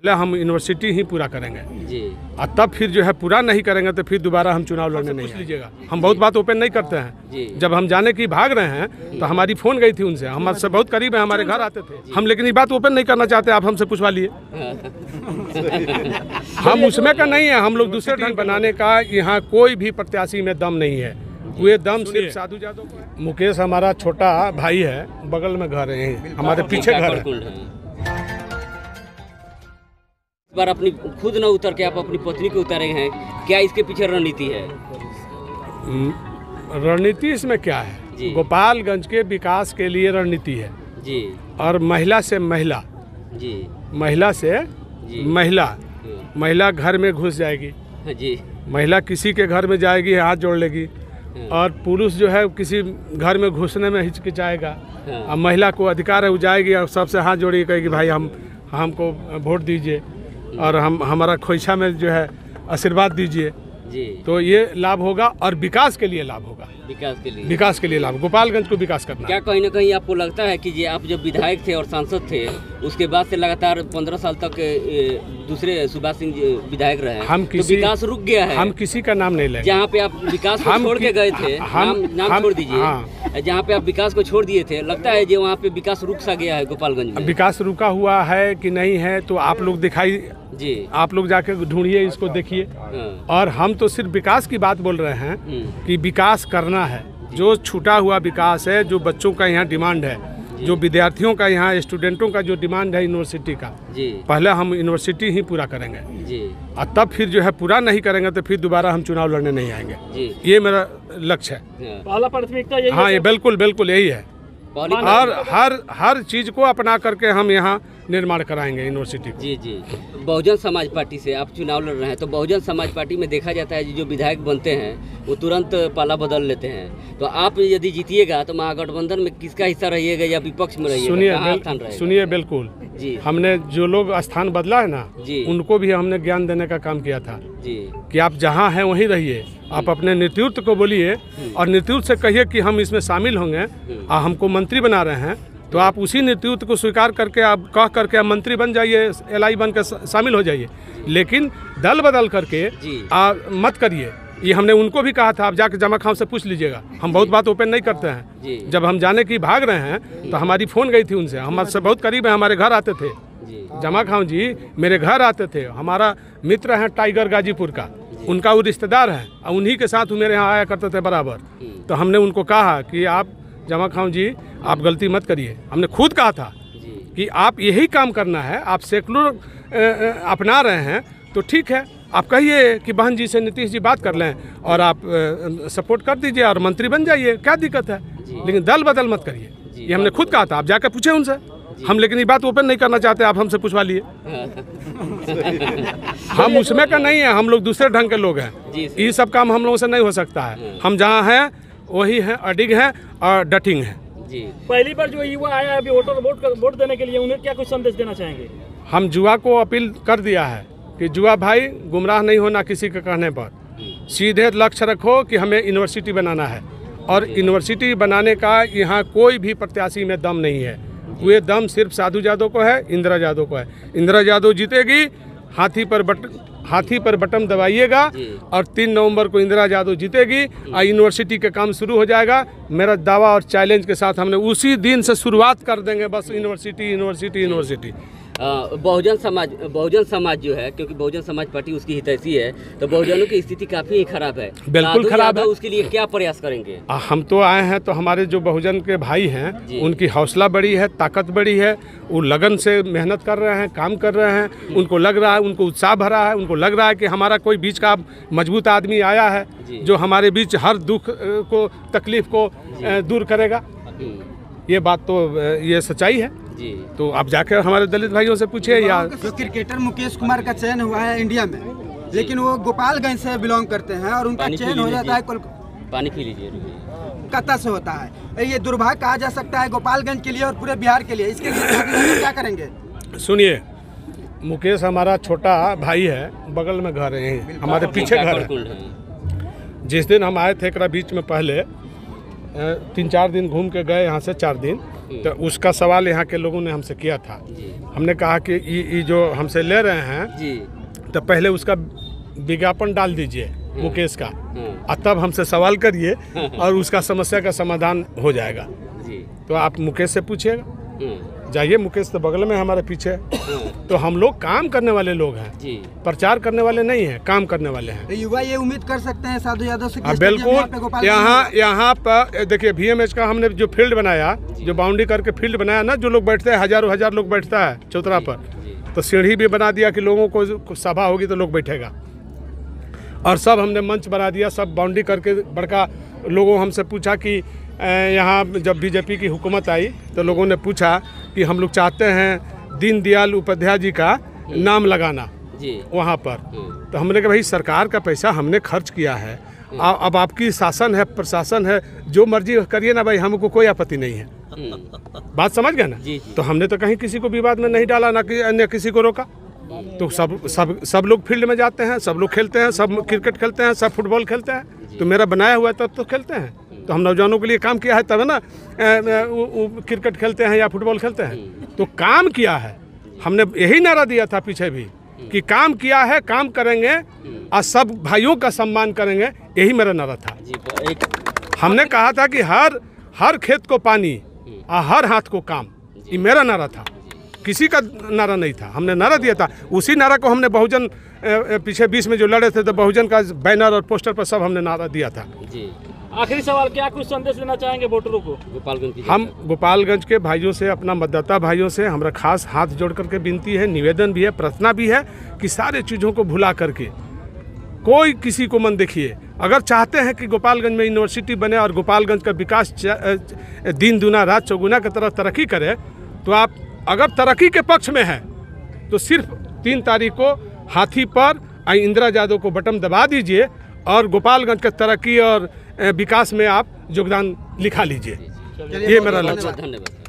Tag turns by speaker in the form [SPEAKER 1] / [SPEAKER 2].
[SPEAKER 1] पहले हम यूनिवर्सिटी ही पूरा करेंगे
[SPEAKER 2] जी।
[SPEAKER 1] और तब फिर जो है पूरा नहीं करेंगे तो फिर दोबारा हम चुनाव लड़ने नहीं लीजिएगा। हम बहुत बात ओपन नहीं करते हैं
[SPEAKER 2] जी।
[SPEAKER 1] जब हम जाने की भाग रहे हैं तो हमारी फ़ोन गई थी उनसे, हम हमसे बहुत करीब है, हमारे घर आते थे हम, लेकिन ये बात ओपन नहीं करना चाहते। आप हमसे पूछवा लिए हम उसमें का नहीं है, हम लोग दूसरे ढंग बनाने का। यहाँ कोई भी प्रत्याशी में दम नहीं है, वे दम सिर्फ साधु यादव को। मुकेश हमारा छोटा भाई है, बगल में घर है, हमारे पीछे घर है।
[SPEAKER 2] इस बार अपनी खुद न उतर के आप अपनी पत्नी को उतारे हैं, क्या इसके पीछे रणनीति है?
[SPEAKER 1] रणनीति इसमें क्या है? गोपालगंज के विकास के लिए रणनीति है
[SPEAKER 2] जी।
[SPEAKER 1] और महिला से महिला
[SPEAKER 2] जी,
[SPEAKER 1] महिला से
[SPEAKER 2] जी।
[SPEAKER 1] महिला घर में घुस जाएगी
[SPEAKER 2] जी।
[SPEAKER 1] महिला किसी के घर में जाएगी, हाथ जोड़ लेगी, और पुरुष जो है किसी घर में घुसने में हिचकिचाएगा। और महिला को अधिकार है, वो जाएगी और सबसे हाथ जोड़ेगी, कहेगी भाई हमको वोट दीजिए और हमारा खोइछा में जो है आशीर्वाद दीजिए
[SPEAKER 2] जी।
[SPEAKER 1] तो ये लाभ होगा और विकास के लिए लाभ होगा। विकास के लिए लाभ, गोपालगंज को विकास करना।
[SPEAKER 2] क्या कहीं ना कहीं आपको लगता है कि आप जब विधायक थे और सांसद थे, उसके बाद से लगातार 15 साल तक दूसरे सुभाष सिंह विधायक रहे, तो विकास रुक गया है?
[SPEAKER 1] हम किसी का नाम नहीं लेंगे।
[SPEAKER 2] जहाँ पे आप विकास को छोड़ के गए थे, नाम छोड़ दीजिए, जहाँ पे आप विकास को छोड़ दिए थे, लगता है जो वहाँ पे विकास रुक सा गया है गोपालगंज में?
[SPEAKER 1] विकास रुका हुआ है कि नहीं है तो आप लोग दिखाई
[SPEAKER 2] जी,
[SPEAKER 1] आप लोग जाके ढूंढिए, इसको देखिए। और हम तो सिर्फ विकास की बात बोल रहे हैं कि विकास करना है। जो छूटा हुआ विकास है, जो बच्चों का यहाँ डिमांड है, जो विद्यार्थियों का यहाँ स्टूडेंटों का जो डिमांड है यूनिवर्सिटी का, पहले हम यूनिवर्सिटी ही पूरा करेंगे
[SPEAKER 2] जी। और
[SPEAKER 1] तब फिर जो है पूरा नहीं करेंगे तो फिर दोबारा हम चुनाव लड़ने नहीं आएंगे जी। ये मेरा लक्ष्य है,
[SPEAKER 2] पहला प्राथमिकता यही।
[SPEAKER 1] हाँ, ये बिल्कुल यही है। और हर चीज को अपना करके हम यहाँ निर्माण कराएंगे यूनिवर्सिटी को।
[SPEAKER 2] जी। बहुजन समाज पार्टी से आप चुनाव लड़ रहे हैं, तो बहुजन समाज पार्टी में देखा जाता है जो विधायक बनते हैं वो तुरंत पाला बदल लेते हैं। तो आप यदि जीतिएगा तो महागठबंधन में किसका हिस्सा रहिएगा या विपक्ष में रहिएगा?
[SPEAKER 1] सुनिए बिल्कुल जी, हमने जो लोग स्थान बदला है ना जी, उनको भी हमने ज्ञान देने का काम किया था जी, कि आप जहाँ हैं वहीं रहिए। आप अपने नेतृत्व को बोलिए और नेतृत्व से कहिए कि हम इसमें शामिल होंगे और हमको मंत्री बना रहे हैं, तो आप उसी नेतृत्व को स्वीकार करके आप कह करके आप मंत्री बन जाइए, LI बन कर शामिल हो जाइए। लेकिन दल बदल करके मत करिए। ये हमने उनको भी कहा था, आप जाके जमा खां से पूछ लीजिएगा। हम बहुत बात ओपन नहीं करते हैं। जब हम जाने की भाग रहे हैं तो हमारी फ़ोन गई थी उनसे, हम हमसे बहुत करीब है, हमारे घर आते थे। जमा खां जी मेरे घर आते थे, हमारा मित्र है टाइगर गाजीपुर का, उनका वो रिश्तेदार है और उन्हीं के साथ मेरे यहाँ आया करते थे बराबर। तो हमने उनको कहा कि आप जमा खां जी आप गलती मत करिए। हमने खुद कहा था कि आप यही काम करना है, आप सेकुलर अपना रहे हैं तो ठीक है, आप कहिए कि बहन जी से नीतीश जी बात कर लें और आप सपोर्ट कर दीजिए और मंत्री बन जाइए, क्या दिक्कत है? लेकिन दल बदल मत करिए, ये हमने खुद कहा था। आप जाकर पूछे उनसे, हम लेकिन ये बात ओपन नहीं करना चाहते। आप हमसे पूछवा लिए हम उसमें का नहीं है, हम लोग दूसरे ढंग के लोग हैं। ये सब काम हम लोगों से नहीं हो सकता है। हम जहाँ हैं वही है, अडिग है और डटिंग है
[SPEAKER 3] जी। पहली बार जो युवा आया अभी वोट देने के लिए, उन्हें क्या कुछ संदेश देना चाहेंगे? हम
[SPEAKER 1] युवा को अपील कर दिया है कि युवा भाई गुमराह नहीं होना किसी के कहने पर, सीधे लक्ष्य रखो कि हमें यूनिवर्सिटी बनाना है और यूनिवर्सिटी बनाने का यहाँ कोई भी प्रत्याशी में दम नहीं है। वे दम सिर्फ साधु यादव को है, इंदिरा यादव को है। इंदिरा यादव जीतेगी, हाथी पर बटन दबाइएगा और 3 नवंबर को इंदिरा यादव जीतेगी और यूनिवर्सिटी का काम शुरू हो जाएगा। मेरा दावा और चैलेंज के साथ हमने उसी दिन से शुरुआत कर देंगे, बस यूनिवर्सिटी।
[SPEAKER 2] बहुजन समाज जो है, क्योंकि बहुजन समाज पार्टी उसकी हितैषी है, तो बहुजनों की स्थिति काफी खराब है।
[SPEAKER 1] बिल्कुल खराब है।
[SPEAKER 2] उसके लिए क्या प्रयास करेंगे?
[SPEAKER 1] हम तो आए हैं तो हमारे जो बहुजन के भाई हैं उनकी हौसला बड़ी है, ताकत बड़ी है, वो लगन से मेहनत कर रहे हैं, काम कर रहे हैं। उनको लग रहा है, उनको उत्साह भरा है, उनको लग रहा है कि हमारा कोई बीच का मजबूत आदमी आया है जो हमारे बीच हर दुख को, तकलीफ को दूर करेगा। ये बात तो ये सच्चाई है जी। तो आप जाकर हमारे दलित भाइयों से पूछिए। या
[SPEAKER 4] जो क्रिकेटर मुकेश कुमार का चयन हुआ है इंडिया में, लेकिन वो गोपालगंज से बिलोंग करते हैं और उनका चयन हो जाता है
[SPEAKER 2] पानी पी लीजिए
[SPEAKER 4] कोलकाता से होता है। ये दुर्भाग्य कहा जा सकता है गोपालगंज के लिए और पूरे बिहार के लिए। इसके लिए क्या करेंगे?
[SPEAKER 1] सुनिए, मुकेश हमारा छोटा भाई है, बगल में घर है, हमारे पीछे घर है। जिस दिन हम आए थे एक बीच में पहले 3-4 दिन घूम के गए यहाँ से, 4 दिन तो उसका सवाल यहाँ के लोगों ने हमसे किया था। हमने कहा कि ये जो हमसे ले रहे हैं तो पहले उसका विज्ञापन डाल दीजिए मुकेश का, और तब हमसे सवाल करिए और उसका समस्या का समाधान हो जाएगा। तो आप मुकेश से पूछिएगा, जाइए, मुकेश तो बगल में हमारे पीछे है। तो हम लोग काम करने वाले लोग हैं, प्रचार करने वाले नहीं हैं, काम करने वाले हैं।
[SPEAKER 4] तो युवा ये उम्मीद कर सकते हैं साधु यादव से कि
[SPEAKER 1] बिल्कुल। यहाँ पर देखिए VMH का हमने जो फील्ड बनाया, जो बाउंड्री करके फील्ड बनाया ना, जो लोग बैठते हैं, हजार लोग बैठता है चौतरा पर, तो सीढ़ी भी बना दिया कि लोगों को सभा होगी तो लोग बैठेगा, और सब हमने मंच बना दिया, सब बाउंड्री करके बड़का। लोगों हमसे पूछा कि यहाँ जब BJP की हुकूमत आई तो लोगों ने पूछा कि हम लोग चाहते हैं दीनदयाल उपाध्याय जी का नाम लगाना वहाँ पर। तो हमने कहा भाई सरकार का पैसा हमने खर्च किया है, अब आपकी शासन है, प्रशासन है, जो मर्जी करिए ना भाई, हमको कोई आपत्ति नहीं है। बात समझ गए ना? तो हमने तो कहीं किसी को विवाद में नहीं डाला, ना कि अन्य किसी को रोका। तो सब लोग फील्ड में जाते हैं, सब लोग खेलते हैं, सब क्रिकेट खेलते हैं, सब फुटबॉल खेलते हैं। तो मेरा बनाया हुआ है तब तो खेलते हैं। तो हम नौजवानों के लिए काम किया है तब है ना क्रिकेट खेलते हैं या फुटबॉल खेलते हैं। तो काम किया है, हमने यही नारा दिया था पीछे भी कि काम किया है, काम करेंगे और सब भाइयों का सम्मान करेंगे, यही मेरा नारा था। हमने कहा था कि हर खेत को पानी और हर हाथ को काम, ये मेरा नारा था, किसी का नारा नहीं था। हमने नारा दिया था, उसी नारा को हमने बहुजन पीछे 20 में जो लड़े थे तो बहुजन का बैनर और पोस्टर पर सब हमने नारा दिया था।
[SPEAKER 3] आखिरी सवाल, क्या कुछ संदेश देना चाहेंगे वोटरों को गोपालगंज की? हम
[SPEAKER 1] गोपालगंज के भाइयों से, अपना मतदाता भाइयों से हमारा खास हाथ जोड़ करके विनती है, निवेदन भी है, प्रार्थना भी है कि सारे चीज़ों को भुला करके कोई किसी को मन देखिए। अगर चाहते हैं कि गोपालगंज में यूनिवर्सिटी बने और गोपालगंज का विकास दिन दुना रात चौगुना की तरह तरक्की करे, तो आप अगर तरक्की के पक्ष में है तो सिर्फ 3 तारीख को हाथी पर इंदिरा यादव को बटन दबा दीजिए और गोपालगंज के तरक्की और विकास में आप योगदान लिखा लीजिए। ये मेरा लक्ष्य है।
[SPEAKER 2] धन्यवाद।